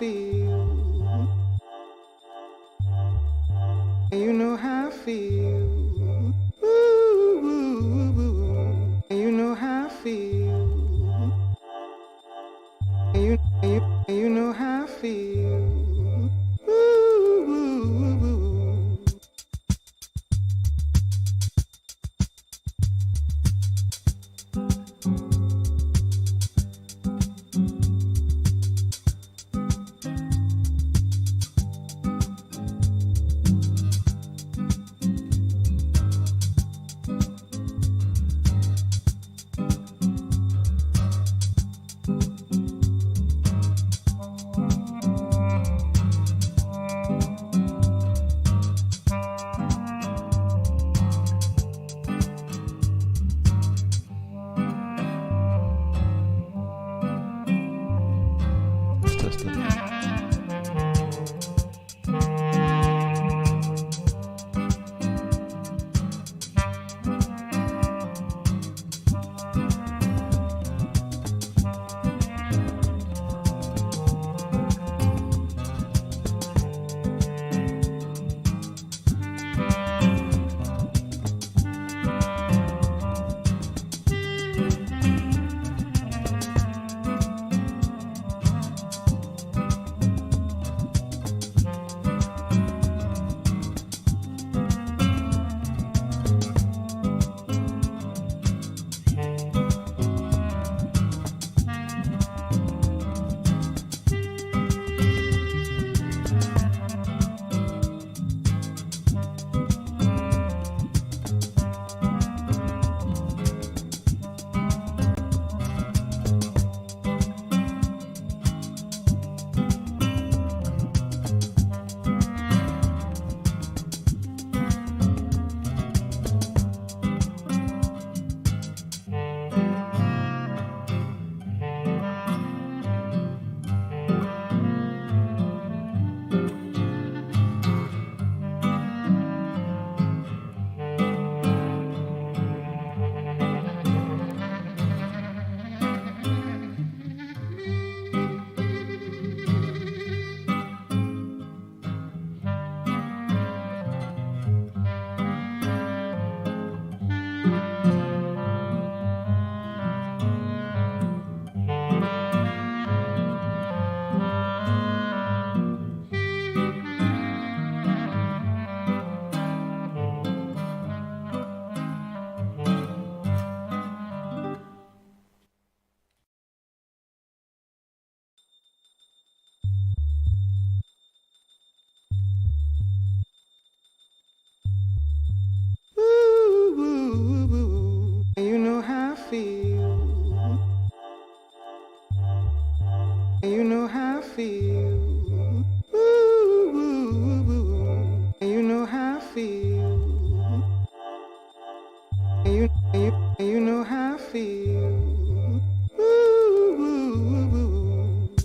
feel. You know how I feel. Ooh, ooh, ooh. You know how I feel. You know how I feel. Ooh, ooh, ooh. Ooh, ooh, ooh. You know how I feel. You know how I feel. Ooh, ooh, ooh. You know how I feel. You know how I feel. Ooh, ooh, ooh.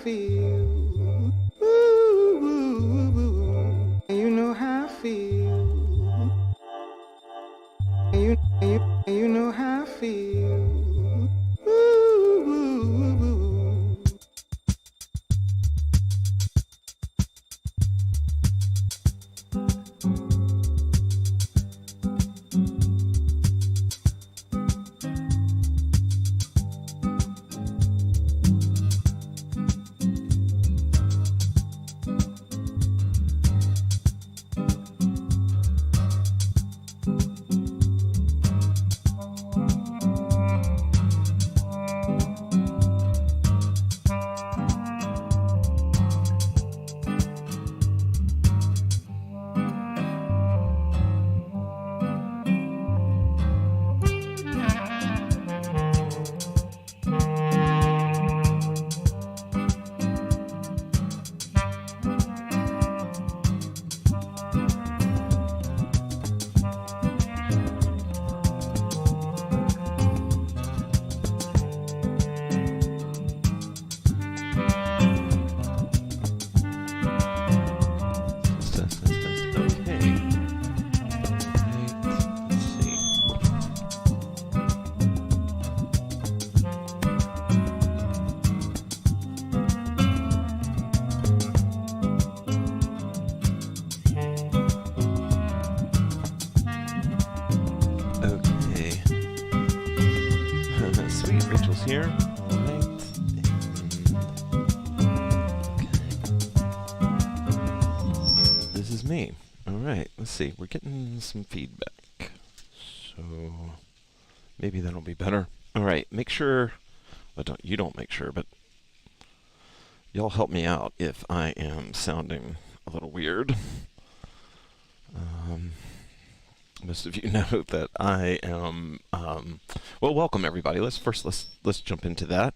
feel. Ooh, ooh, ooh. You know how I feel. You know how I feel. Ooh, ooh, ooh. Here. Alright. This is me. Alright, let's see. We're getting some feedback. So maybe that'll be better. Alright, make sure, well, you don't make sure, but y'all help me out if I am sounding a little weird. Most of you know that I am. Well, welcome everybody. Let's jump into that.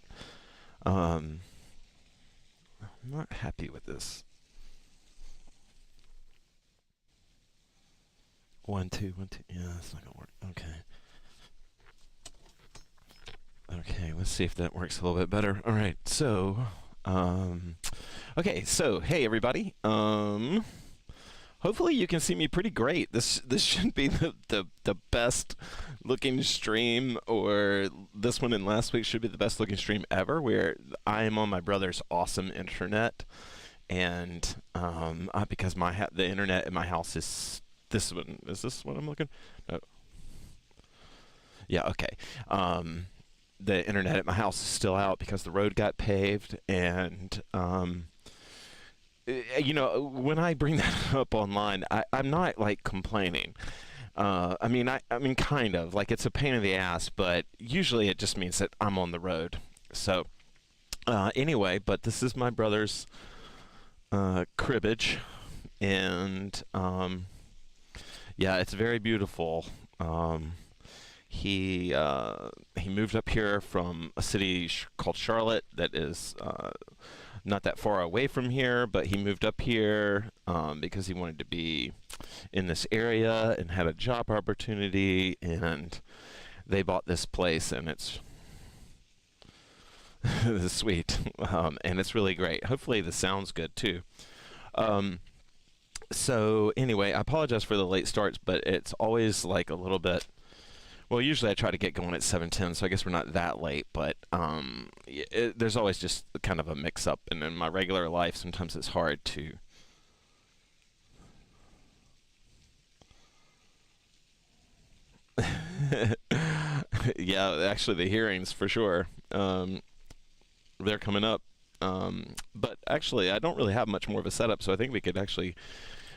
I'm not happy with this. 1 2 1 2. Yeah, that's not gonna work. Okay, let's see if that works a little bit better. All right, so okay, so hey everybody. Hopefully you can see me pretty great. This should be the best looking stream, or this one and last week should be the best looking stream ever, where I am on my brother's awesome internet, and because the internet in my house is this one. Is this what I'm looking? No. Yeah, okay. The internet at my house is still out because the road got paved, and you know, when I bring that up online, I'm not like complaining. I mean, kind of like it's a pain in the ass, but usually it just means that I'm on the road. So, anyway, but this is my brother's cribbage, and yeah, it's very beautiful. He moved up here from a city called Charlotte that is not that far away from here, but he moved up here because he wanted to be in this area and had a job opportunity, and they bought this place, and it's sweet, and it's really great. Hopefully the sound's good too. So anyway, I apologize for the late starts, but it's always like a little bit. Well, usually I try to get going at 7:10, so I guess we're not that late, but there's always just kind of a mix-up, and in my regular life, sometimes it's hard to... Yeah, actually the hearings, for sure. They're coming up. But actually, I don't really have much more of a setup, so I think we could actually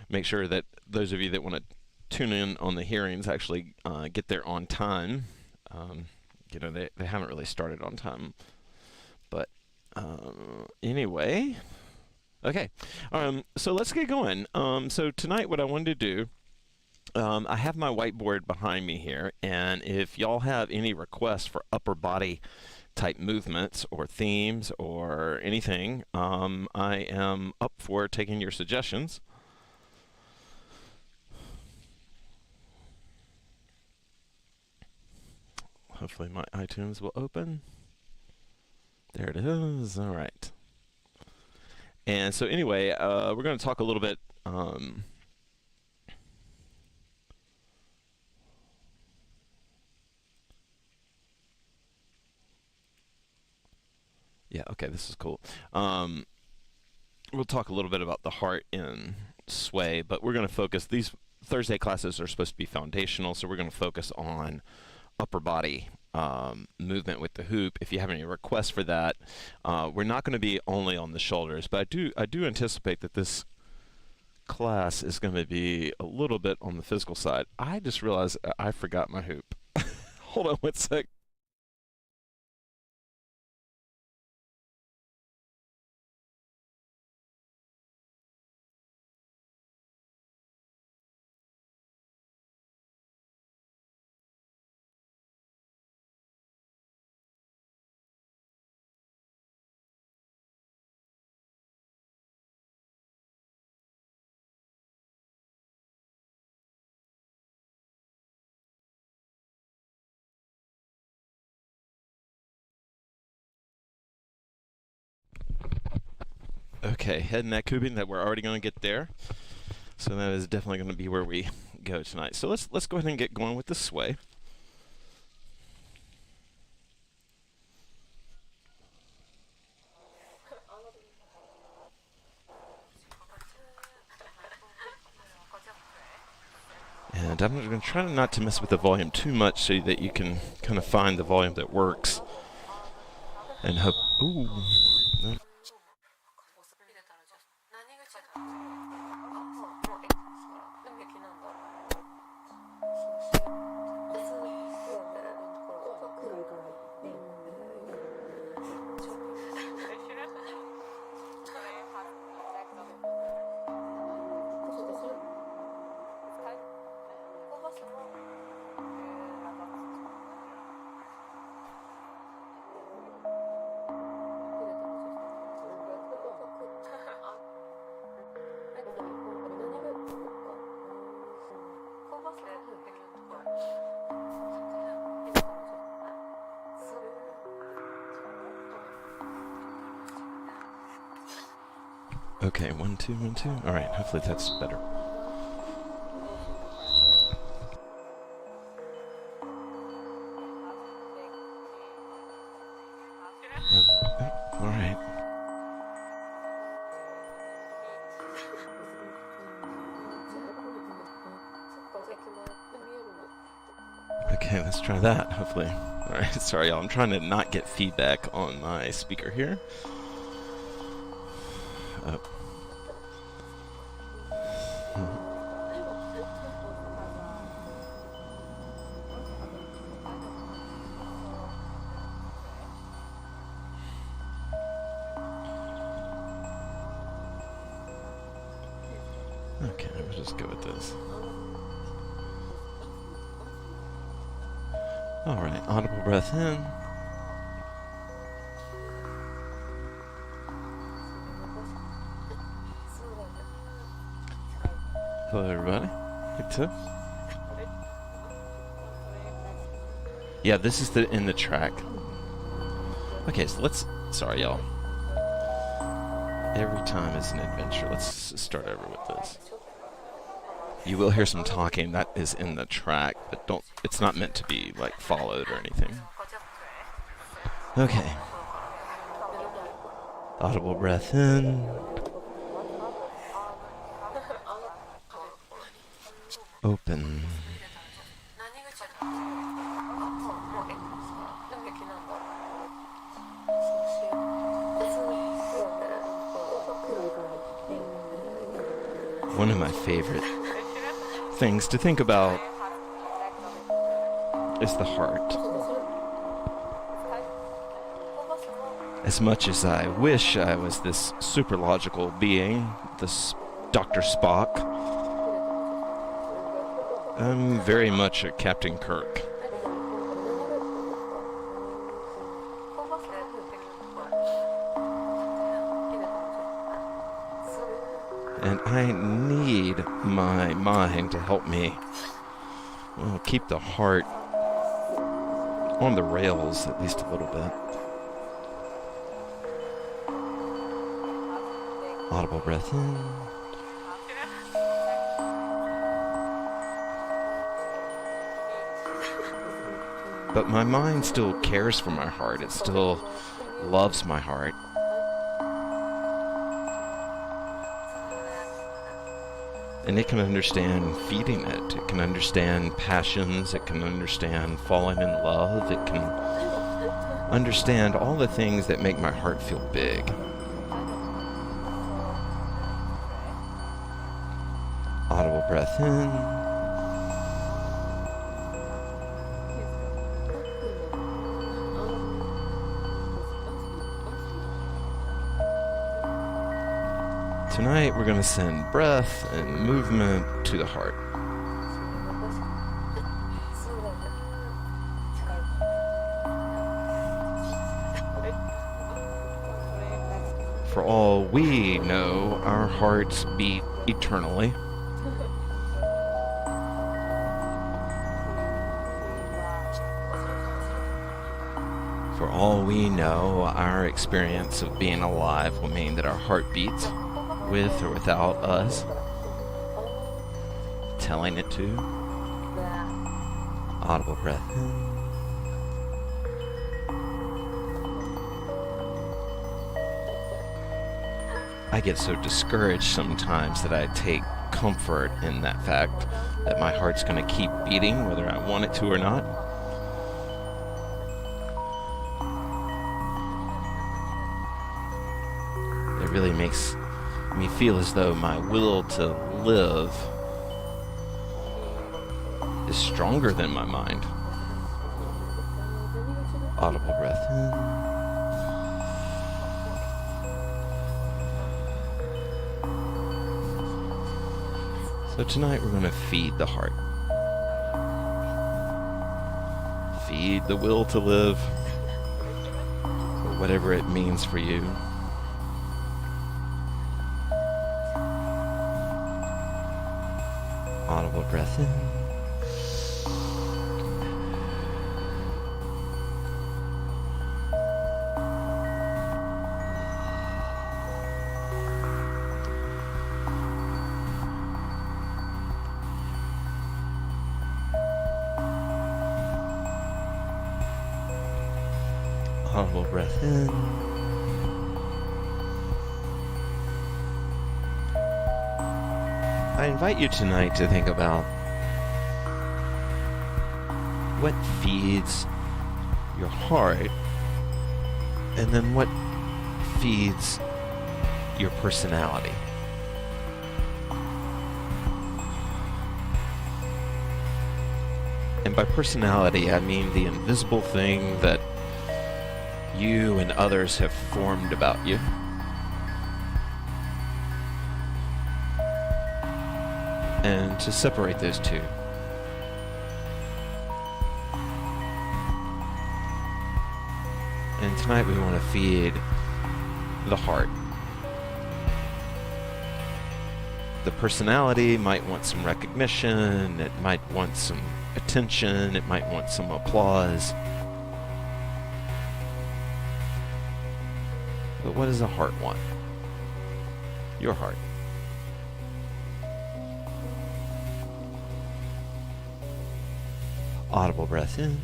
make sure that those of you that want to tune in on the hearings actually get there on time. You know, they haven't really started on time, but anyway, okay. So let's get going. So tonight, what I wanted to do, I have my whiteboard behind me here, and if y'all have any requests for upper body type movements or themes or anything, I am up for taking your suggestions. Hopefully my iTunes will open. There it is. All right. And so anyway, we're going to talk a little bit. Yeah, okay, this is cool. We'll talk a little bit about the heart in sway, but we're going to focus. These Thursday classes are supposed to be foundational, so we're going to focus on upper body movement with the hoop. If you have any requests for that, we're not going to be only on the shoulders, but I do anticipate that this class is going to be a little bit on the physical side. I just realized I forgot my hoop. Hold on one sec. Okay, head and neck hooping that we're already going to get there. So that is definitely going to be where we go tonight. So let's go ahead and get going with the sway. And I'm going to try not to mess with the volume too much so that you can kind of find the volume that works. And hope. Ooh. No. Okay, 1, 2, 1, 2. All right, hopefully that's better. All right. Okay, let's try that, hopefully. All right, sorry, y'all. I'm trying to not get feedback on my speaker here. Okay, we'll just go with this. All right, audible breath in. Hello, everybody. Good tip. Yeah, this is in the track. Okay, so sorry, y'all. Every time is an adventure. Let's start over with this. You will hear some talking that is in the track, but it's not meant to be like followed or anything. Okay. Audible breath in. Open. One of my favorite things to think about is the heart. As much as I wish I was this super logical being, this Dr. Spock, I'm very much a Captain Kirk. And I need my mind to help me keep the heart on the rails at least a little bit. Audible breath in. But my mind still cares for my heart. It still loves my heart. And it can understand feeding it. It can understand passions. It can understand falling in love. It can understand all the things that make my heart feel big. Audible breath in. Tonight we're going to send breath and movement to the heart. For all we know, our hearts beat eternally. For all we know, our experience of being alive will mean that our heart beats with or without us telling it to. Audible breath in. I get so discouraged sometimes that I take comfort in that fact that my heart's going to keep beating whether I want it to or not. It really makes me feel as though my will to live is stronger than my mind. Audible breath in. So tonight we're going to feed the heart. Feed the will to live, or whatever it means for you. Audible breath in. Audible breath in. I invite you tonight to think about what feeds your heart and then what feeds your personality. And by personality, I mean the invisible thing that you and others have formed about you. And to separate those two. And tonight we want to feed the heart. The personality might want some recognition, it might want some attention, it might want some applause. But what does the heart want? Your heart. Audible breath in.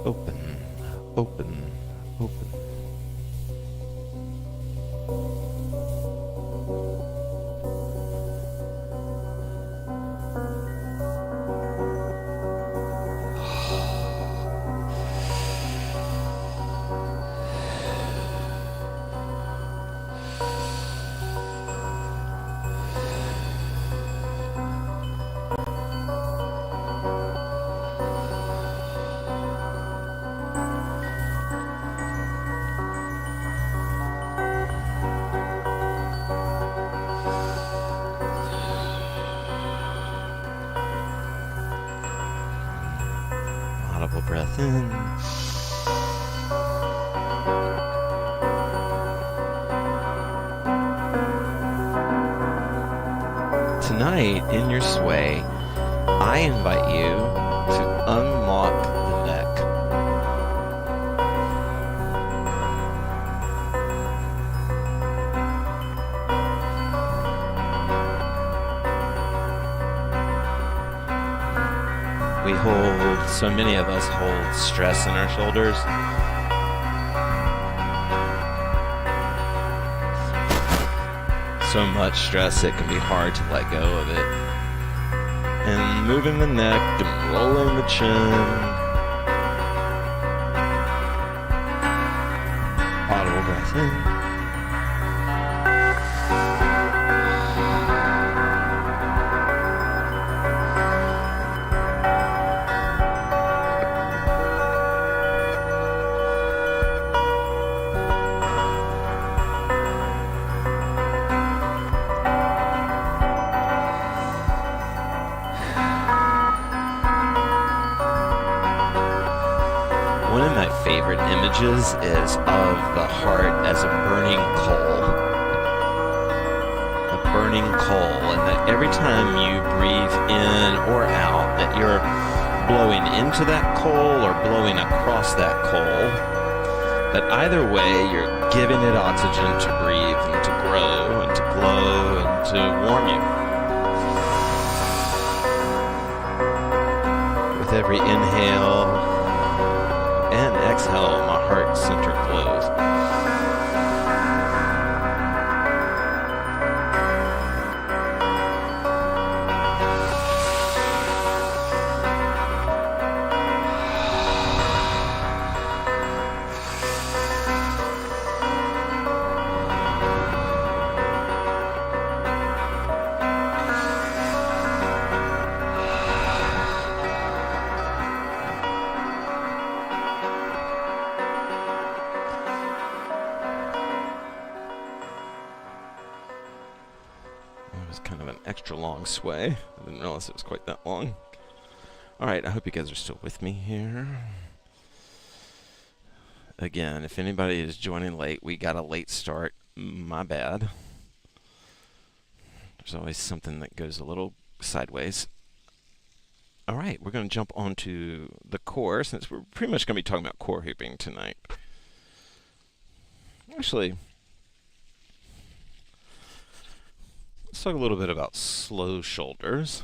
Open, open, open. Audible breath in. Tonight, in your sway, I invite you to unlock the neck. So many of us hold stress in our shoulders. So much stress it can be hard to let go of it. And moving the neck and rolling the chin. Audible breath in. One of my favorite images is of the heart as a burning coal. A burning coal, and that every time you breathe in or out, that you're blowing into that coal or blowing across that coal. But either way, you're giving it oxygen to breathe and to grow and to glow and to warm you. With every inhale and exhale, my heart center glows. Kind of an extra long sway. I didn't realize it was quite that long. Alright, I hope you guys are still with me here. Again, if anybody is joining late, we got a late start. My bad. There's always something that goes a little sideways. Alright, we're going to jump onto the core, since we're pretty much going to be talking about core hooping tonight. Actually, let's talk a little bit about slow shoulders.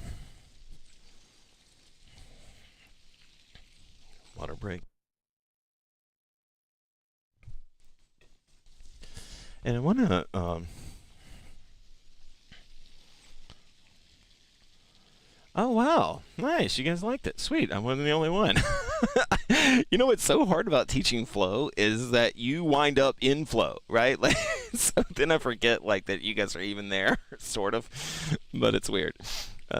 Water break. And I want to oh wow, nice, you guys liked it. Sweet, I wasn't the only one. You know what's so hard about teaching flow is that you wind up in flow, right? Like, so then I forget like that you guys are even there, sort of, but it's weird.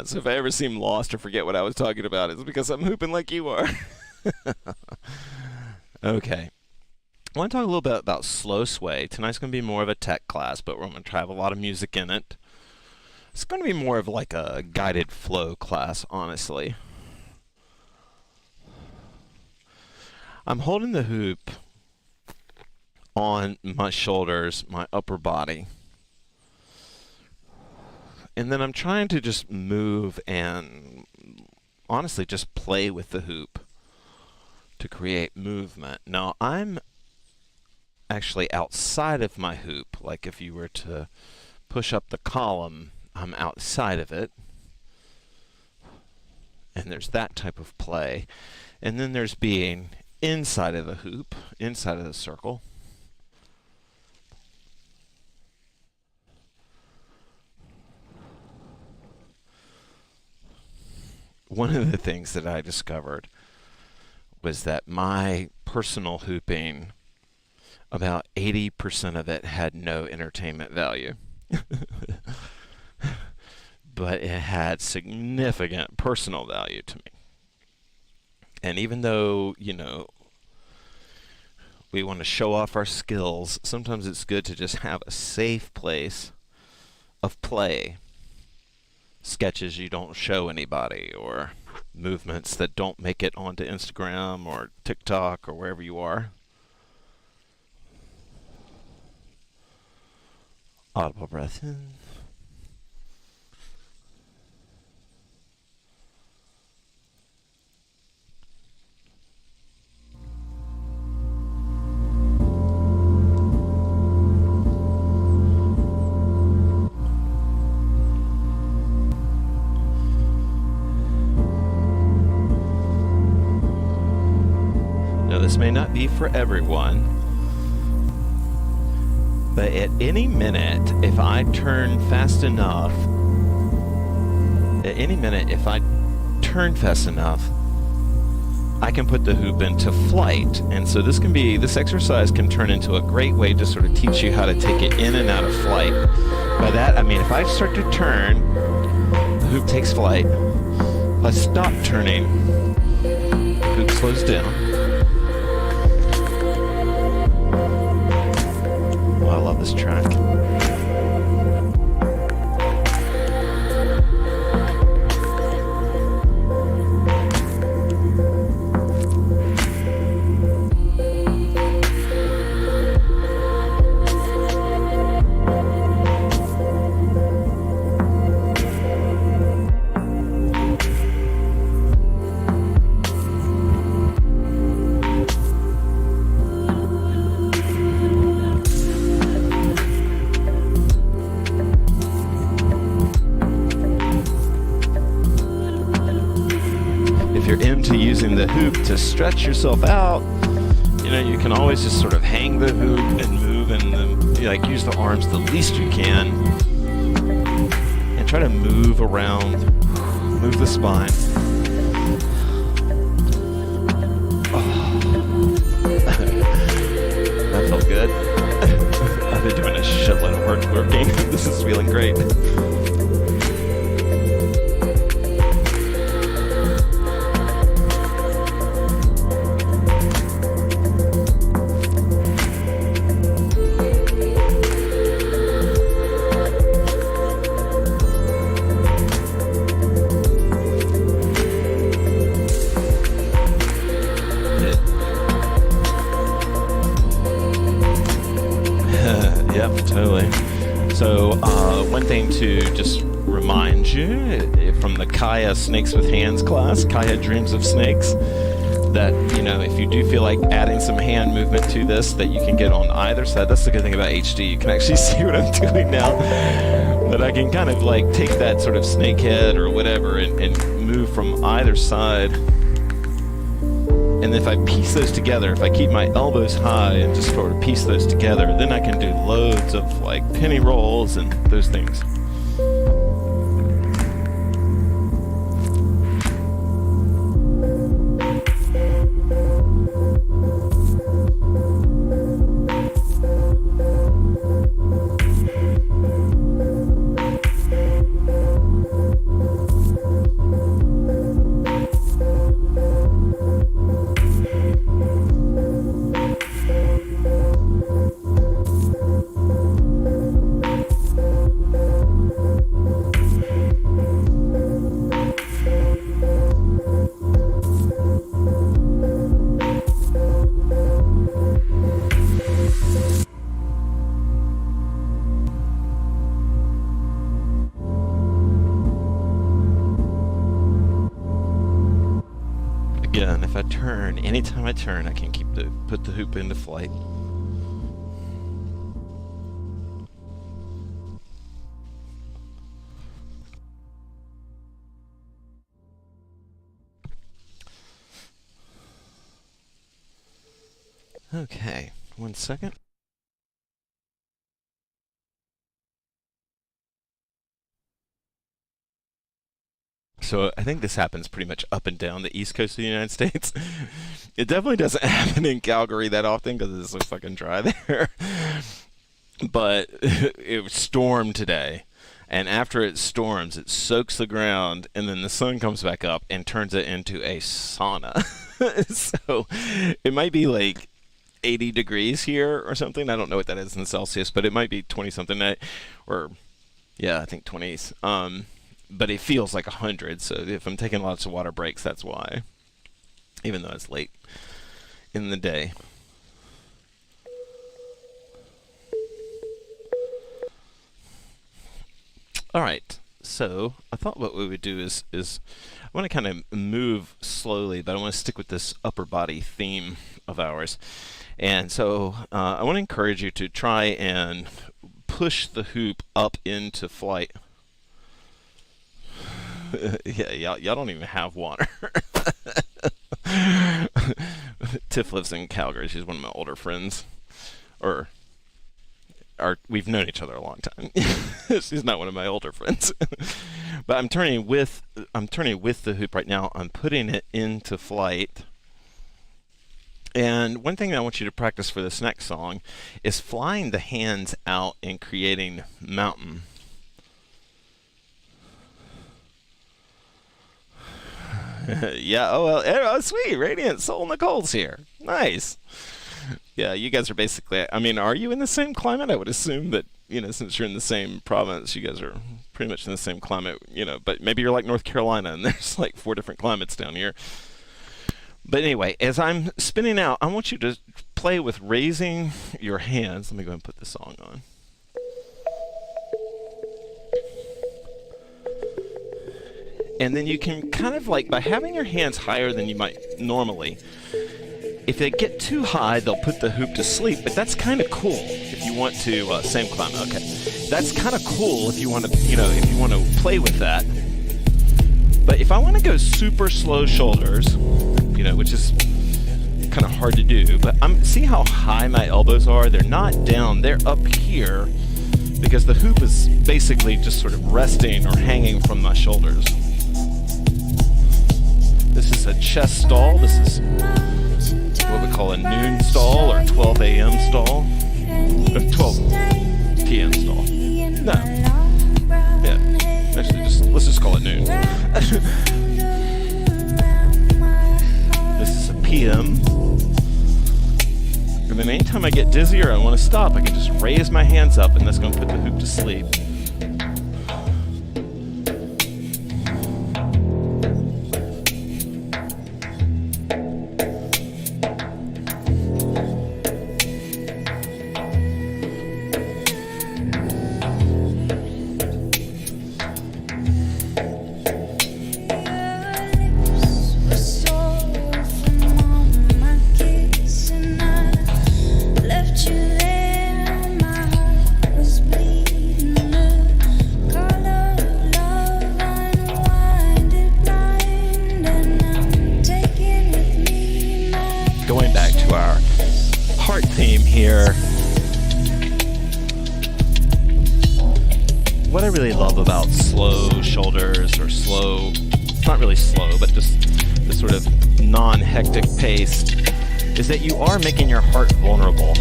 So if I ever seem lost or forget what I was talking about, it's because I'm hooping like you are. Okay. I want to talk a little bit about slow sway. Tonight's going to be more of a tech class, but we're going to have a lot of music in it. It's going to be more of like a guided flow class, honestly. I'm holding the hoop on my shoulders, my upper body. And then I'm trying to just move and honestly just play with the hoop to create movement. Now, I'm actually outside of my hoop. Like if you were to push up the column, I'm outside of it. And there's that type of play. And then there's being inside of the hoop, inside of the circle. One of the things that I discovered was that my personal hooping, about 80% of it had no entertainment value. But it had significant personal value to me. And even though, you know, we want to show off our skills, sometimes it's good to just have a safe place of play. Sketches you don't show anybody, or movements that don't make it onto Instagram or TikTok or wherever you are. Audible breath in. this may not be for everyone, but at any minute, if I turn fast enough, I can put the hoop into flight. And so this exercise can turn into a great way to sort of teach you how to take it in and out of flight. By that, I mean, if I start to turn, the hoop takes flight. If I stop turning, the hoop slows down. Oh, I love this track. Into using the hoop to stretch yourself out, you can always just sort of hang the hoop and move and use the arms the least you can and try to move around, move the spine. That felt good. I've been doing a shitload of work working. This is feeling great. Yep, totally. So one thing to just remind you from the Kaya Snakes with Hands class, Kaya Dreams of Snakes, that, if you do feel like adding some hand movement to this, that you can get on either side. That's the good thing about HD. You can actually see what I'm doing now. But I can kind of take that sort of snake head or whatever and move from either side. And if I piece those together, if I keep my elbows high and just sort of piece those together, then I can do loads of penny rolls and those things. Again, if I turn, anytime I turn, I can put the hoop into flight. Okay, 1 second. So I think this happens pretty much up and down the east coast of the United States. It definitely doesn't happen in Calgary that often because it's so fucking dry there. But it stormed today. And after it storms, it soaks the ground, and then the sun comes back up and turns it into a sauna. So it might be 80 degrees here or something. I don't know what that is in Celsius, but it might be 20-something, or yeah, I think 20s. But it feels like 100, so if I'm taking lots of water breaks, that's why. Even though it's late in the day. All right, so I thought what we would do is I want to kind of move slowly, but I want to stick with this upper body theme of ours. And so I want to encourage you to try and push the hoop up into flight. Yeah, y'all don't even have water. Tiff lives in Calgary. She's one of my older friends, or we've known each other a long time. She's not one of my older friends. But I'm turning with the hoop right now. I'm putting it into flight. And one thing that I want you to practice for this next song is flying the hands out and creating mountain. Yeah, oh, sweet. Radiant Soul Nicole's here. Nice. Yeah, you guys are basically, I mean, are you in the same climate? I would assume that, since you're in the same province, you guys are pretty much in the same climate, but maybe you're like North Carolina and there's like 4 different climates down here. But anyway, as I'm spinning out, I want you to play with raising your hands. Let me go ahead and put the song on. And then you can kind of like, by having your hands higher than you might normally, if they get too high, they'll put the hoop to sleep, but that's kind of cool if you want to, same climate, okay. That's kind of cool if you want to, if you want to play with that. But if I want to go super slow shoulders, which is kind of hard to do, but see how high my elbows are? They're not down, they're up here, because the hoop is basically just sort of resting or hanging from my shoulders. This is a chest stall. This is what we call a noon stall or 12 a.m. stall. Or 12 p.m. stall. No. Yeah. Actually, let's just call it noon. This is a p.m. And then anytime I get dizzy or I want to stop, I can just raise my hands up and that's going to put the hoop to sleep. Going back to our heart theme here, what I really love about slow shoulders, or slow, not really slow, but just the sort of non-hectic pace, is that you are making your heart vulnerable.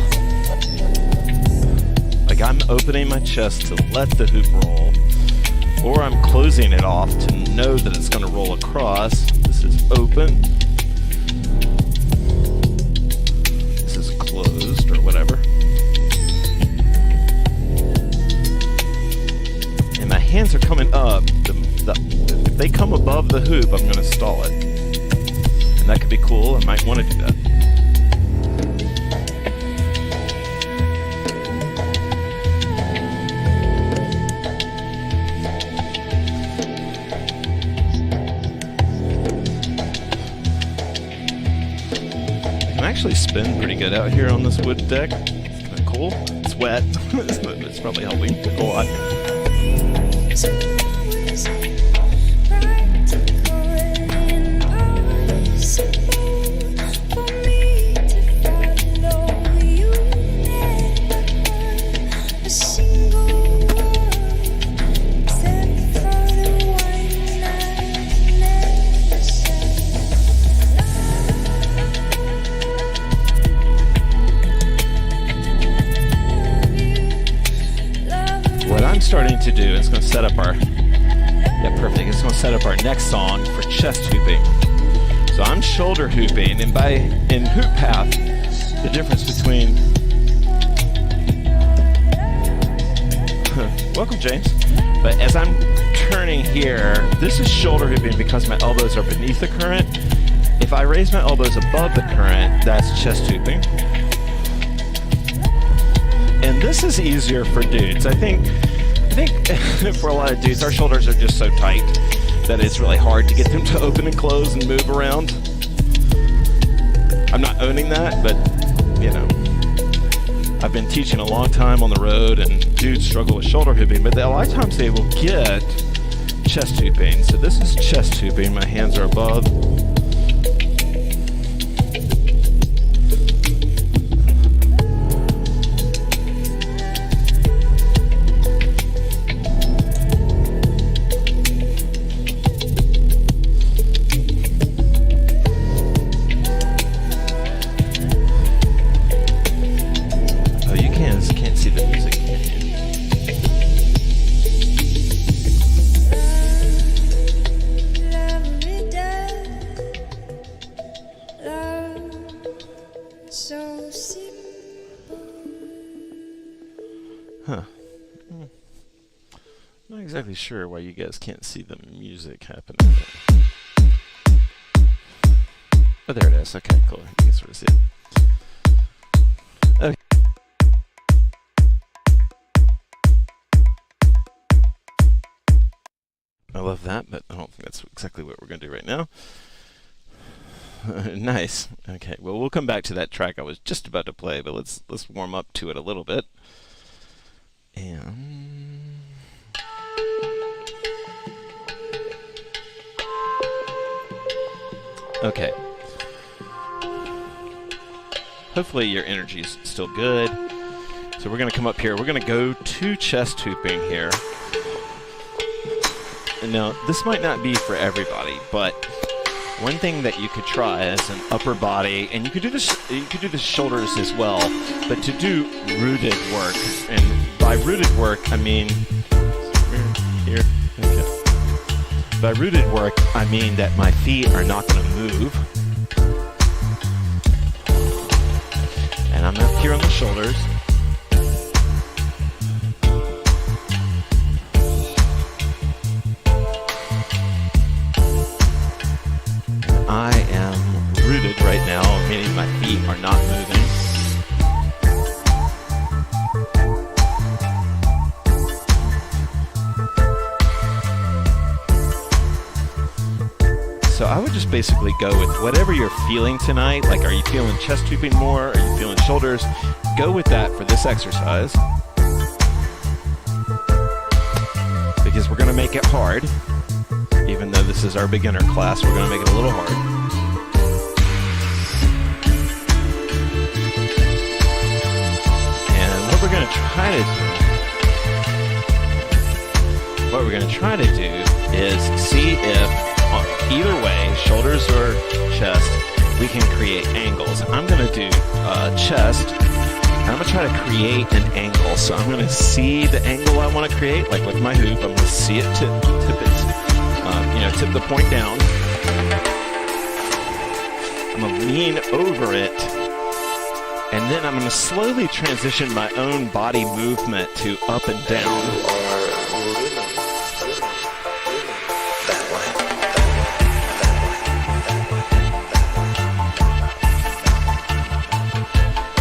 Like I'm opening my chest to let the hoop roll, or I'm closing it off to know that it's going to roll across. This is open. Closed or whatever. And my hands are coming up. If they come above the hoop, I'm going to stall it. And that could be cool. I might want to do that. Actually spin pretty good out here on this wood deck. It's kind of cool. It's wet. It's probably helping a lot. Starting to do, it's going to set up our, perfect. It's going to set up our next song for chest hooping. So I'm shoulder hooping, and in HoopPath, the difference between, welcome James, but as I'm turning here, this is shoulder hooping because my elbows are beneath the current. If I raise my elbows above the current, that's chest hooping. And this is easier for dudes. I think for a lot of dudes, our shoulders are just so tight that it's really hard to get them to open and close and move around. I'm not owning that, but, I've been teaching a long time on the road, and dudes struggle with shoulder hooping, but a lot of times they will get chest hooping. So this is chest hooping. My hands are above. exactly sure why you guys can't see the music happening. Oh, there it is. Okay, cool. You can sort of see it. Okay. I love that, but I don't think that's exactly what we're going to do right now. Nice. Okay, well, we'll come back to that track I was just about to play, but let's warm up to it a little bit. And okay. Hopefully your energy's still good. So we're going to come up here. We're going to go to chest hooping here. And now, this might not be for everybody, but one thing that you could try is an upper body, and you could do the shoulders as well, but to do rooted work, and by rooted work I mean here. Okay. By rooted work I mean that my feet are not going to move, and I'm up here on the shoulders. I am rooted right now, meaning my feet are not moving. So I would just basically go with whatever you're feeling tonight. Like, are you feeling chest hooping more? Are you feeling shoulders? Go with that for this exercise. Because we're going to make it hard. Even though this is our beginner class, we're going to make it a little hard. And what we're going to try to do is see if either way, shoulders or chest, we can create angles. I'm going to do chest, and I'm going to try to create an angle. So I'm going to see the angle I want to create, like with my hoop. I'm going to see it tip the point down. I'm going to lean over it, and then I'm going to slowly transition my own body movement to up and down.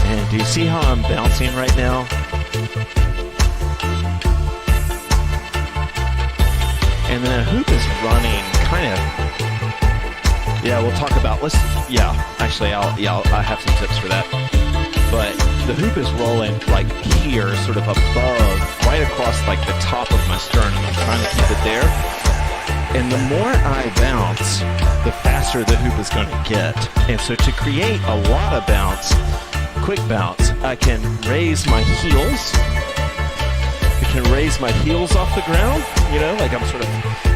And do you see how I'm bouncing right now? And the hoop is running kind of. Yeah, we'll talk about. Actually, I have some tips for that. But the hoop is rolling like here, sort of above, right across like the top of my sternum. I'm trying to keep it there. And the more I bounce, the faster the hoop is going to get. And so to create a lot of bounce, quick bounce, I can raise my heels. Can raise my heels off the ground, like I'm sort of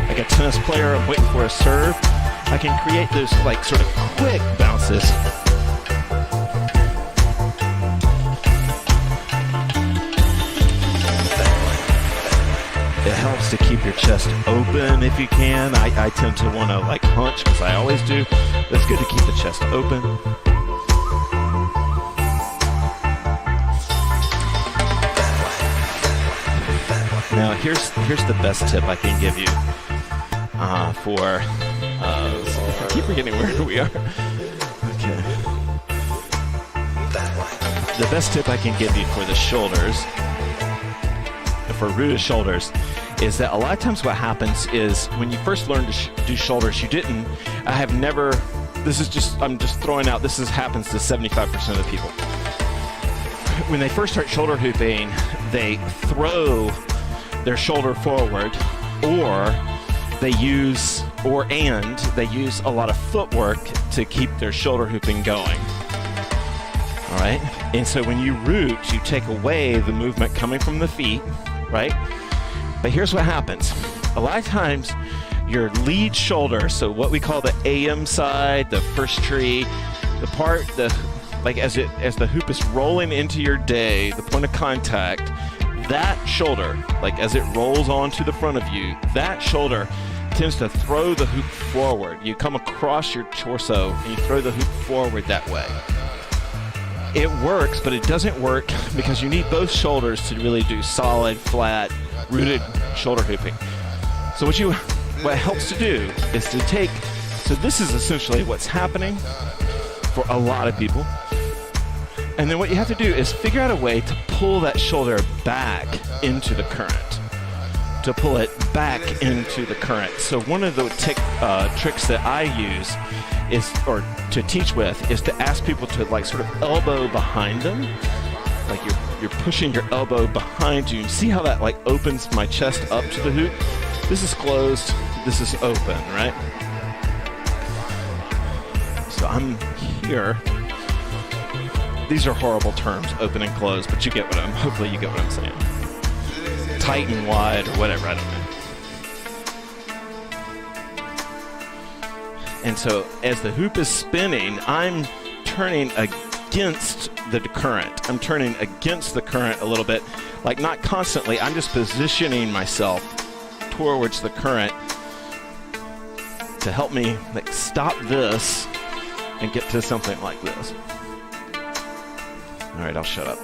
like a tennis player, I'm waiting for a serve. I can create those like sort of quick bounces. It helps to keep your chest open if you can. I tend to want to like hunch because I always do. But it's good to keep the chest open. Now here's the best tip I can give you for. I keep forgetting where we are. Okay. The best tip I can give you for the shoulders, for rooted shoulders, is that a lot of times what happens is when you first learn to do shoulders, I'm just throwing out. This happens to 75% of the people. When they first start shoulder hooping, they throw their shoulder forward, or they use a lot of footwork to keep their shoulder hooping going. All right? And so when you root, you take away the movement coming from the feet, right? But here's what happens. A lot of times your lead shoulder, so what we call the AM side, the first tree, as the hoop is rolling into your day, the point of contact, that shoulder, like as it rolls onto the front of you, that shoulder tends to throw the hoop forward. You come across your torso and you throw the hoop forward that way. It works, but it doesn't work because you need both shoulders to really do solid, flat, rooted shoulder hooping. So what helps to do is to take, so this is essentially what's happening for a lot of people. And then what you have to do is figure out a way to pull that shoulder back into the current. To pull it back into the current. So one of the tricks that I use is, or to teach with, is to ask people to like sort of elbow behind them. Like you're pushing your elbow behind you. See how that like opens my chest up to the hoop? This is closed, this is open, right? So I'm here. These are horrible terms, open and close, but hopefully you get what I'm saying. Tight and wide or whatever, I don't know. And so as the hoop is spinning, I'm turning against the current. I'm turning against the current a little bit, like not constantly, I'm just positioning myself towards the current to help me like stop this and get to something like this. All right, I'll shut up.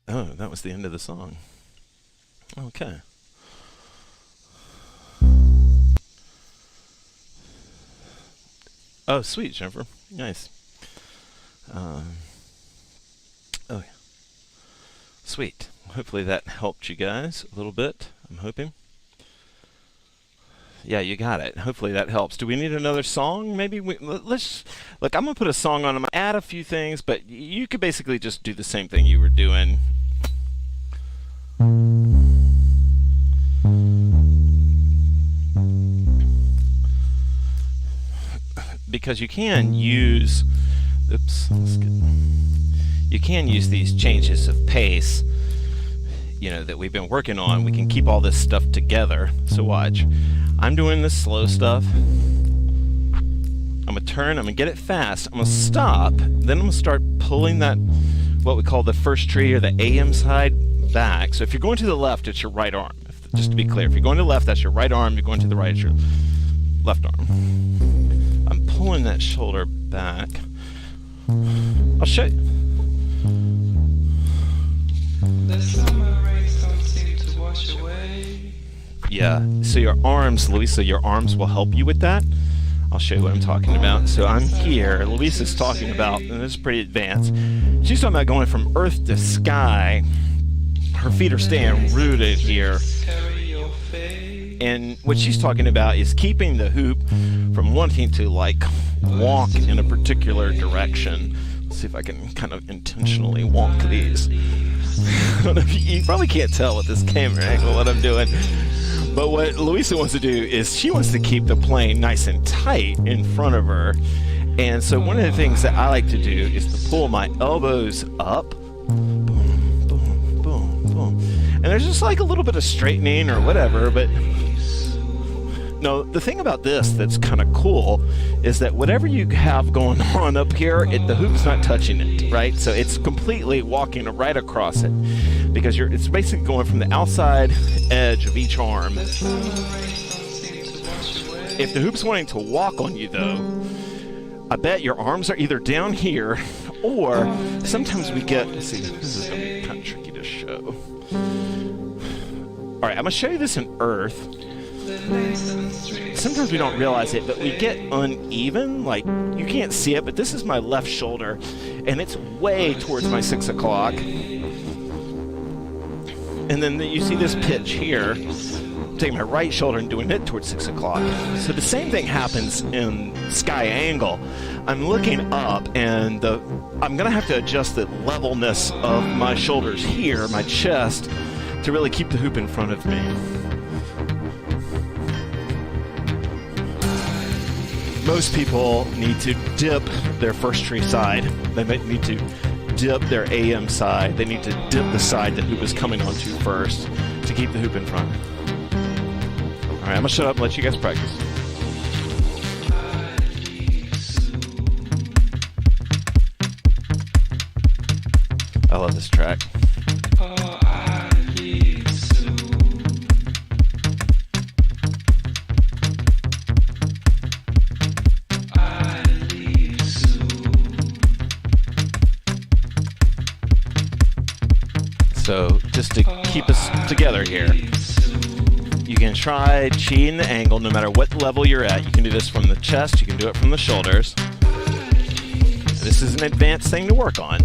Oh, that was the end of the song. Okay. Oh, sweet, Jennifer. Nice. Oh, yeah. Sweet. Hopefully that helped you guys a little bit. I'm hoping. Yeah, you got it. Hopefully that helps. Do we need another song? Maybe let's look. I'm gonna put a song on. I'm gonna add a few things, but you could basically just do the same thing you were doing. Because you can use, you can use these changes of pace, that we've been working on. We can keep all this stuff together. So watch. I'm doing this slow stuff. I'm gonna turn, I'm gonna get it fast, I'm gonna stop, then I'm gonna start pulling that, what we call the first tree or the AM side back. So if you're going to the left, it's your right arm. Just to be clear, if you're going to the left, that's your right arm. You're going to the right, it's your left arm. I'm pulling that shoulder back. I'll show you. The summer rains don't seem to wash away. Yeah, so your arms, Louisa, your arms will help you with that. I'll show you what I'm talking about. So I'm here, Louisa's talking about, and this is pretty advanced. She's talking about going from earth to sky. Her feet are staying rooted here. And what she's talking about is keeping the hoop from wanting to like walk in a particular direction. Let's see if I can kind of intentionally wonk these. I don't know if you probably can't tell with this camera angle what I'm doing. But what Louisa wants to do is she wants to keep the plane nice and tight in front of her. And so one of the things that I like to do is to pull my elbows up. Boom, boom, boom, boom. And there's just like a little bit of straightening or whatever, but no, the thing about this that's kind of cool is that whatever you have going on up here, the hoop's not touching it, right? So it's completely walking right across it because it's basically going from the outside edge of each arm. If the hoop's wanting to walk on you, though, I bet your arms are either down here or sometimes we get, let's see, this is going to be kind of tricky to show. All right, I'm going to show you this in earth. Sometimes we don't realize it, but we get uneven, like you can't see it, but this is my left shoulder and it's way towards my 6 o'clock. And then you see this pitch here. I'm taking my right shoulder and doing it towards 6 o'clock. So the same thing happens in sky angle. I'm looking up and I'm gonna have to adjust the levelness of my shoulders here, my chest, to really keep the hoop in front of me. Most people need to dip their first tree side. They might need to dip their AM side. They need to dip the side the hoop is coming onto first to keep the hoop in front. All right, I'm gonna shut up and let you guys practice. I love this track. So just to keep us together here, you can try cheating the angle no matter what level you're at. You can do this from the chest, you can do it from the shoulders. This is an advanced thing to work on.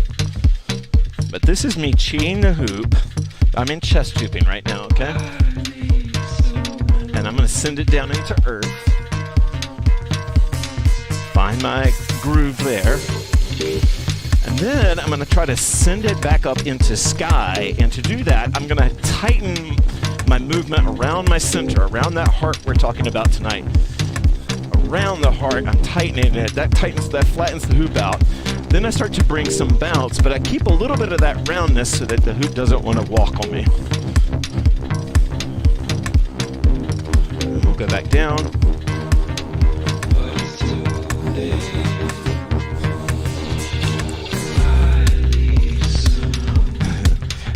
But this is me cheating the hoop. I'm in chest hooping right now, okay? And I'm going to send it down into earth. Find my groove there. And then I'm going to try to send it back up into sky. And to do that, I'm going to tighten my movement around my center, around that heart we're talking about tonight. Around the heart, I'm tightening it. That flattens the hoop out. Then I start to bring some bounce, but I keep a little bit of that roundness so that the hoop doesn't want to walk on me. We'll go back down.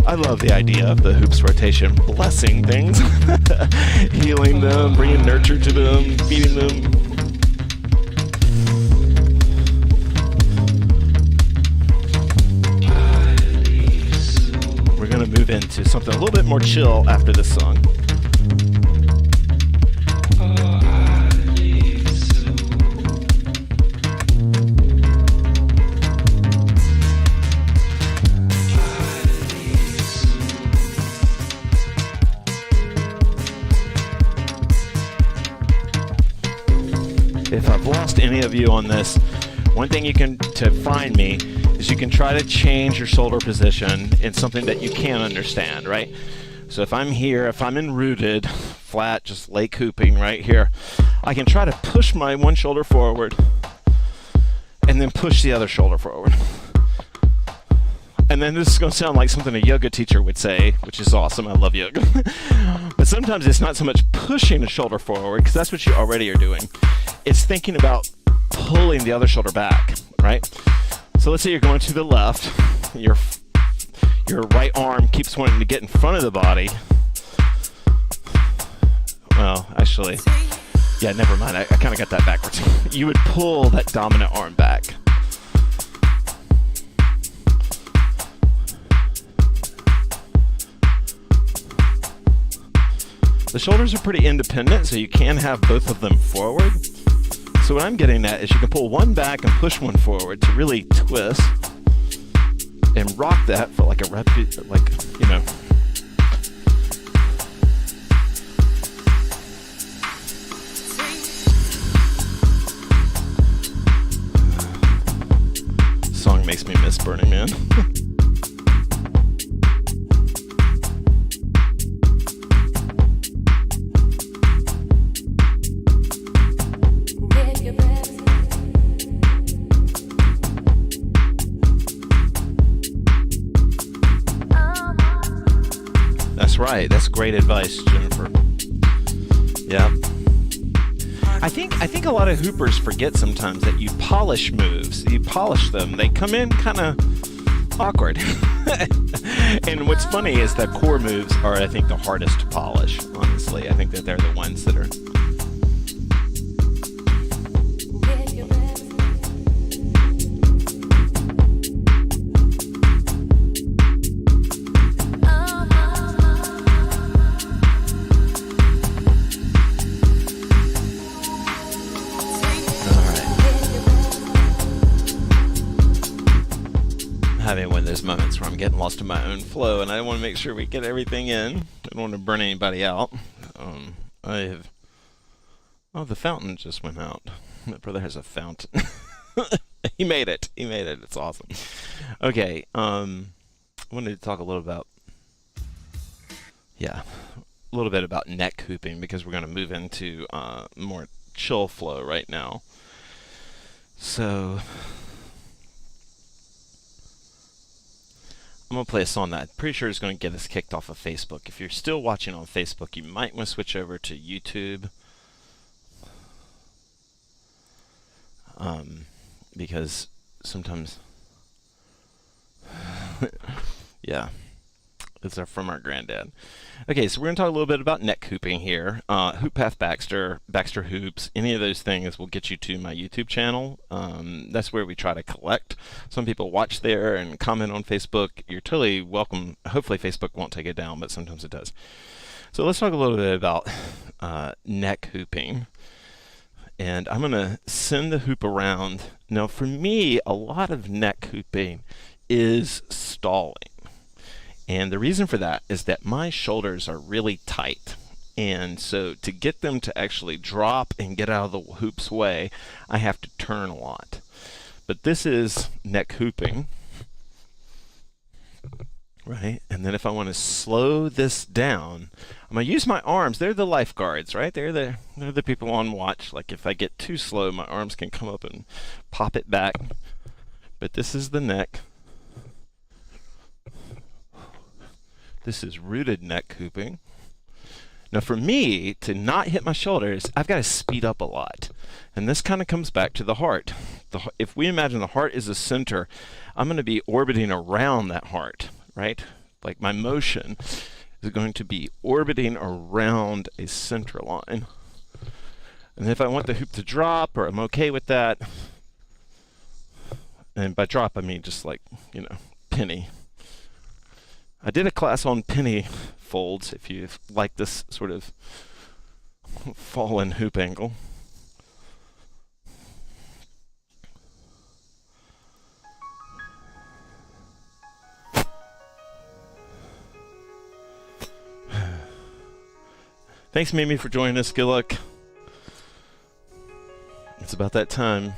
I love the idea of the hoops rotation blessing things, healing them, bringing nurture to them, feeding them. We're going to move into something a little bit more chill after this song. If I've lost any of you on this, one thing you can to find me is you can try to change your shoulder position in something that you can understand, right? So if I'm here, if I'm in rooted, flat, just lake hooping right here, I can try to push my one shoulder forward and then push the other shoulder forward. And then this is going to sound like something a yoga teacher would say, which is awesome. I love yoga. But sometimes it's not so much pushing the shoulder forward, because that's what you already are doing. It's thinking about pulling the other shoulder back, right? So let's say you're going to the left. Your right arm keeps wanting to get in front of the body. Well, actually, yeah, never mind. I kind of got that backwards. You would pull that dominant arm back. The shoulders are pretty independent, so you can have both of them forward. So what I'm getting at is you can pull one back and push one forward to really twist and rock that for like a Song makes me miss Burning Man. Right, that's great advice, Jennifer. Yeah. I think a lot of hoopers forget sometimes that you polish moves. You polish them. They come in kind of awkward. And what's funny is that core moves are, I think, the hardest to polish, honestly. I think that they're the ones that are... Having one of those moments where I'm getting lost in my own flow, and I want to make sure we get everything in. I don't want to burn anybody out. Oh, the fountain just went out. My brother has a fountain. He made it. It's awesome. Okay. I wanted to talk a little bit about neck hooping, because we're going to move into more chill flow right now. So I'm going to play a song that I'm pretty sure is going to get us kicked off of Facebook. If you're still watching on Facebook, you might want to switch over to YouTube. Because sometimes... yeah. It's from our granddad. Okay, so we're going to talk a little bit about neck hooping here. HoopPath Baxter, Baxter Hoops, any of those things will get you to my YouTube channel. That's where we try to collect. Some people watch there and comment on Facebook. You're totally welcome. Hopefully Facebook won't take it down, but sometimes it does. So let's talk a little bit about neck hooping. And I'm going to send the hoop around. Now for me, a lot of neck hooping is stalling. And the reason for that is that my shoulders are really tight. And so to get them to actually drop and get out of the hoop's way, I have to turn a lot. But this is neck hooping, right? And then if I want to slow this down, I'm going to use my arms. They're the lifeguards, right? They're the people on watch. Like if I get too slow, my arms can come up and pop it back. But this is the neck. This is rooted neck hooping. Now for me, to not hit my shoulders, I've got to speed up a lot. And this kind of comes back to the heart. If we imagine the heart is the center, I'm going to be orbiting around that heart, right? Like my motion is going to be orbiting around a center line. And if I want the hoop to drop, or I'm okay with that, and by drop I mean just like, penny. I did a class on penny folds, if you like this sort of fallen hoop angle. Thanks, Mimi, for joining us. Good luck. It's about that time.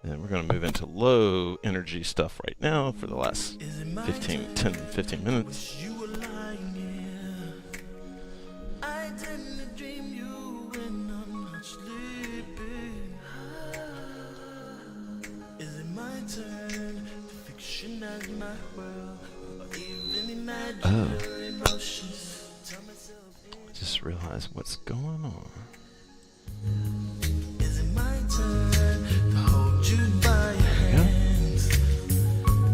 And we're going to move into low energy stuff right now for the last 10-15 minutes. Oh. I just realized what's going on. Is it my turn to hold you by your hands?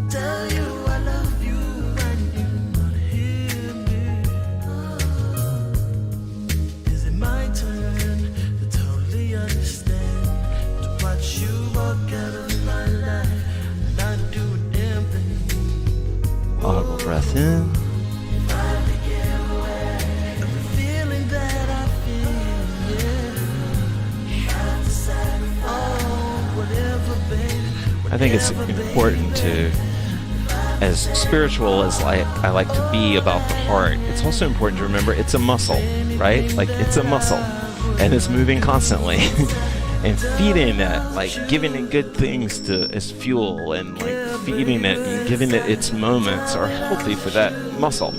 Tell you I love you and you not hear me. Is it my turn to totally understand? To watch you walk out of my life and not do a damn thing. Audible breath in. I think it's important to, as spiritual as I like to be about the heart, it's also important to remember it's a muscle, right? Like it's a muscle and it's moving constantly. And feeding it, like giving it good things as fuel and like feeding it and giving it its moments are healthy for that muscle.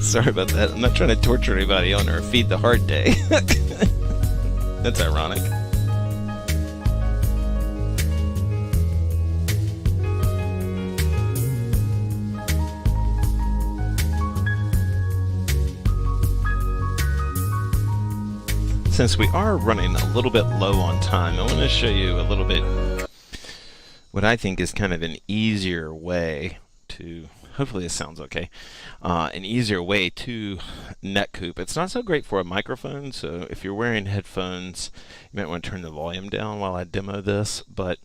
Sorry about that. I'm not trying to torture anybody on our Feed the Heart Day. That's ironic. Since we are running a little bit low on time, I want to show you a little bit what I think is kind of an easier way to, hopefully this sounds okay, an easier way to neck hoop. It's not so great for a microphone, so if you're wearing headphones, you might want to turn the volume down while I demo this, but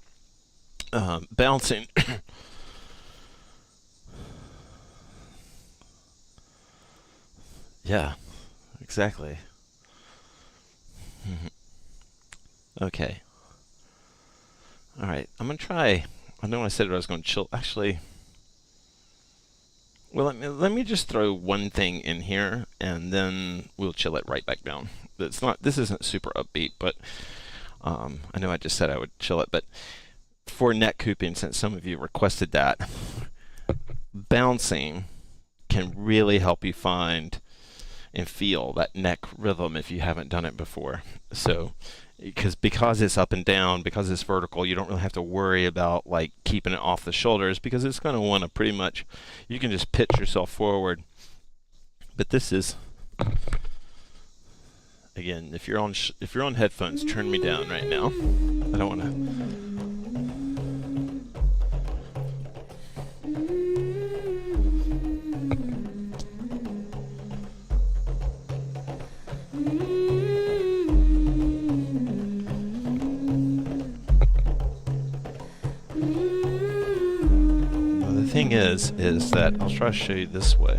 bouncing Yeah, exactly. Okay. All right. I'm going to try. I know I said I was going to chill. Actually, well, let me just throw one thing in here, and then we'll chill it right back down. It's not. This isn't super upbeat, but I know I just said I would chill it, but for neck cooping, since some of you requested that, bouncing can really help you find and feel that neck rhythm if you haven't done it before. So because it's up and down, because it's vertical, you don't really have to worry about like keeping it off the shoulders, because it's going to want to pretty much, you can just pitch yourself forward. But this is, again, if you're on headphones, turn me down right now. I don't want to. Thing is that I'll try to show you this way.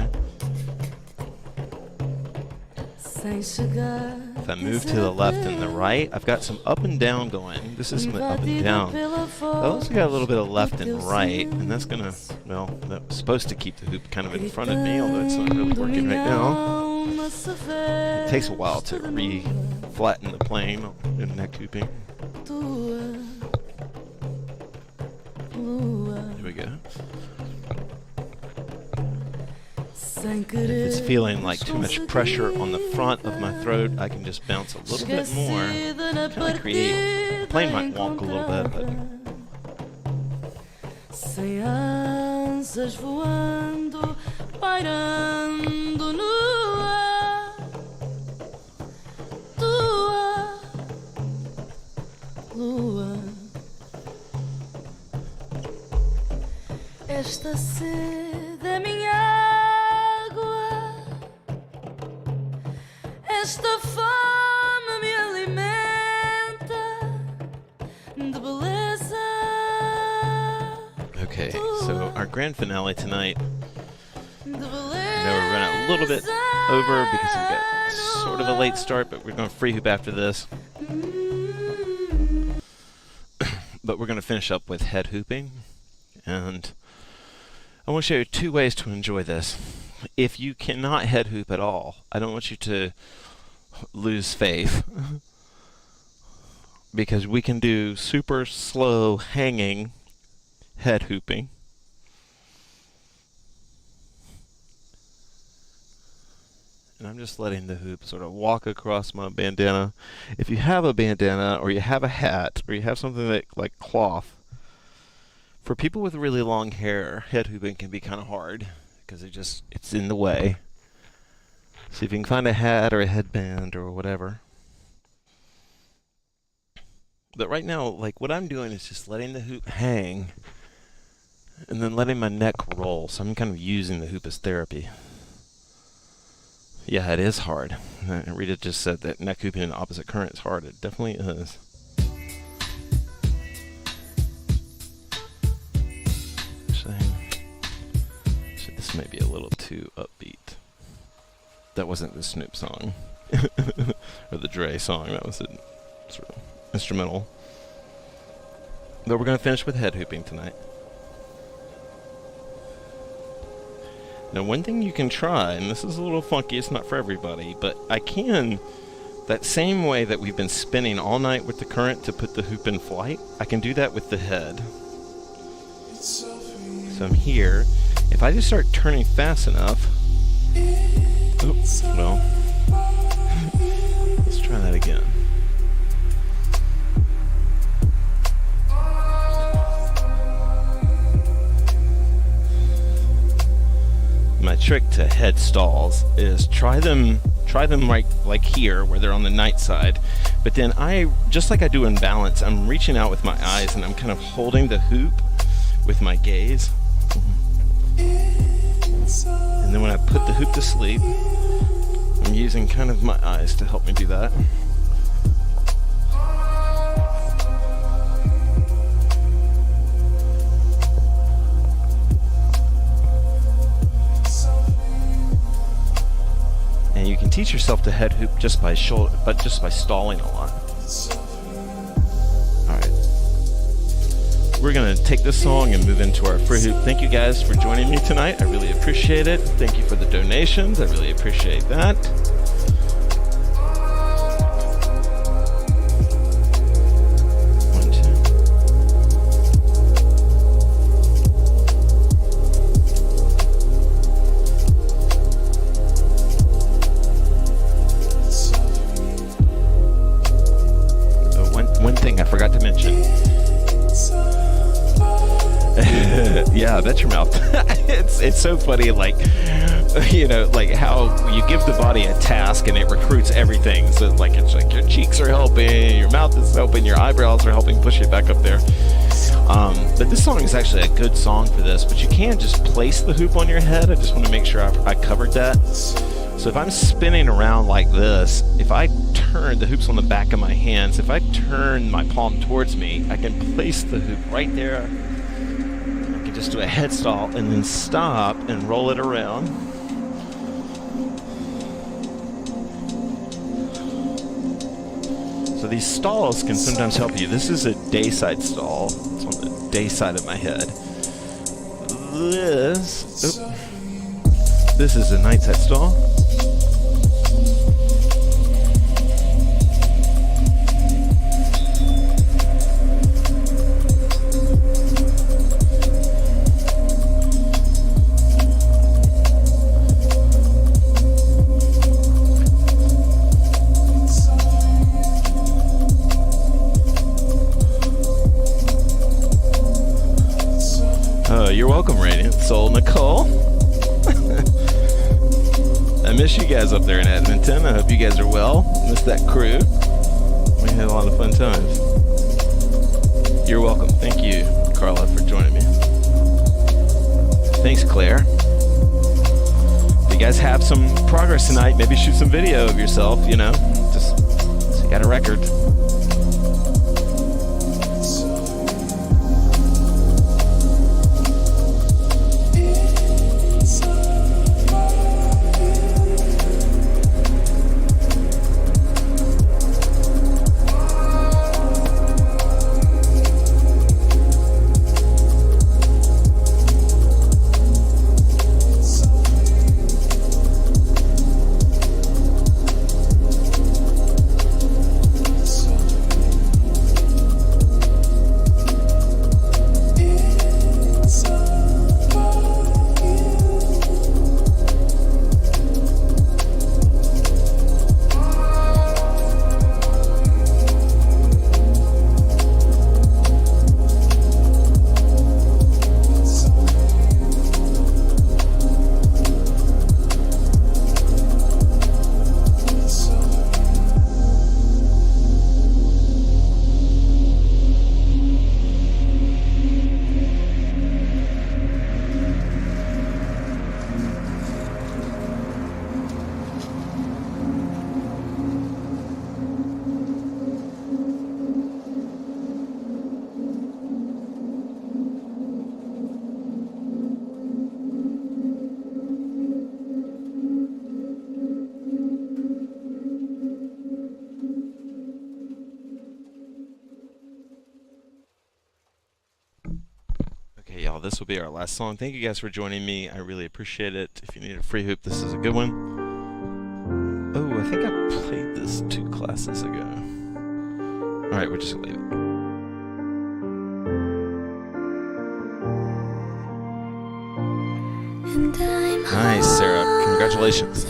If I move to the left and the right, I've got some up and down going. This is some up and down. I also got a little bit of left and right, and that's gonna, well, that was supposed to keep the hoop kind of in front of me, although it's not really working right now. It takes a while to re-flatten the plane in neck hooping. Here we go. If it's feeling like too much pressure on the front of my throat, I can just bounce a little bit more. Try to create. The plane might wonk a little bit, but. Sem asas voando, pairando no ar. Tua lua. Esta sede é minha. Esta fome me alimenta de beleza. Okay, so our grand finale tonight. I know we're running a little bit over because we've got sort of a late start, but we're going to free hoop after this. But we're going to finish up with head hooping, and I want to show you 2 ways to enjoy this. If you cannot head hoop at all, I don't want you to lose faith, because we can do super slow hanging head hooping. And I'm just letting the hoop sort of walk across my bandana. If you have a bandana, or you have a hat, or you have something that, like cloth, for people with really long hair, head hooping can be kind of hard because it's in the way. See if you can find a hat or a headband or whatever. But right now, like what I'm doing is just letting the hoop hang and then letting my neck roll. So I'm kind of using the hoop as therapy. Yeah, it is hard. Rita just said that neck hooping in opposite current is hard. It definitely is. This may be a little too upbeat. That wasn't the Snoop song. Or the Dre song. That was a sort of instrumental. But we're going to finish with head hooping tonight. Now, one thing you can try, and this is a little funky, it's not for everybody, but I can, that same way that we've been spinning all night with the current to put the hoop in flight, I can do that with the head. So I'm here. If I just start turning fast enough, oops, well, let's try that again. My trick to head stalls is try them right like here where they're on the night side, but then just like I do in balance, I'm reaching out with my eyes and I'm kind of holding the hoop with my gaze. And then when I put the hoop to sleep, I'm using kind of my eyes to help me do that. And teach yourself to head hoop just by stalling a lot. All right. We're going to take this song and move into our free hoop. Thank you guys for joining me tonight. I really appreciate it. Thank you for the donations. I really appreciate that. One thing I forgot to mention. Yeah, that's your mouth. It's so funny, like, you know, like how you give the body a task and it recruits everything. So like it's like your cheeks are helping, your mouth is helping, your eyebrows are helping push it back up there. But this song is actually a good song for this. But you can't just place the hoop on your head. I just want to make sure I covered that. So if I'm spinning around like this, if I turn, the hoop's on the back of my hands, if I turn my palm towards me, I can place the hoop right there. I can just do a head stall and then stop and roll it around. So these stalls can sometimes help you. This is a day side stall. It's on the day side of my head. This is a night side stall. You're welcome, Radiant Soul Nicole. I miss you guys up there in Edmonton. I hope you guys are well. Miss that crew. We had a lot of fun times. You're welcome. Thank you, Carla, for joining me. Thanks, Claire. If you guys have some progress tonight, maybe shoot some video of yourself, you know. Just so you got a record. Y'all, this will be our last song. Thank you guys for joining me. I really appreciate it. If you need a free hoop, this is a good one. Oh, I think I played this 2 classes ago. Alright, we're just gonna leave it. Nice, Sarah. Congratulations.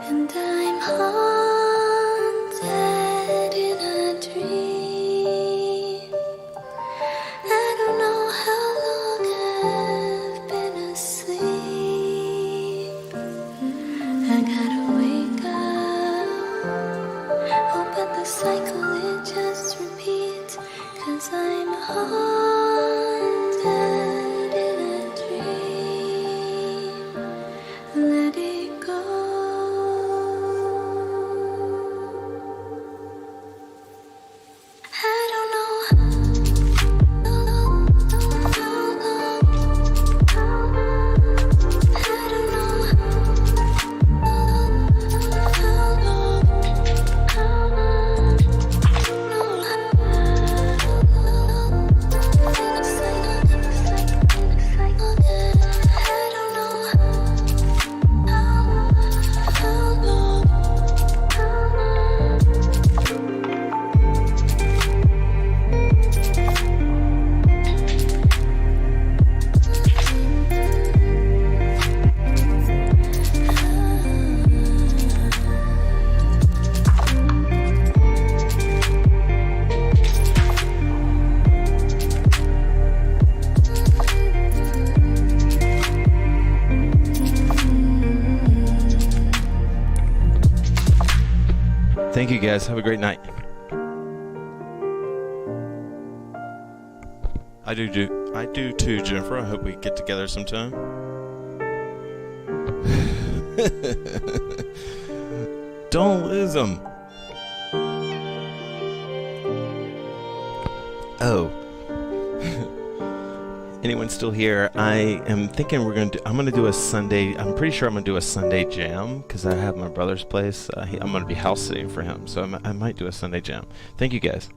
And I'm haunted in a dream. I don't know how long I've been asleep. I gotta wake up. Oh, but the cycle it just repeats. 'Cause I'm haunted in a dream. Let it go. I don't know how long. I don't know Thank you guys. Have a great night. I do too, Jennifer. I hope we get together sometime. Don't lose them. Oh. Anyone still here? I am thinking I'm gonna do a Sunday. I'm pretty sure I'm gonna do a Sunday jam because I have my brother's place. I'm gonna be house sitting for him, so I might do a Sunday jam. Thank you guys.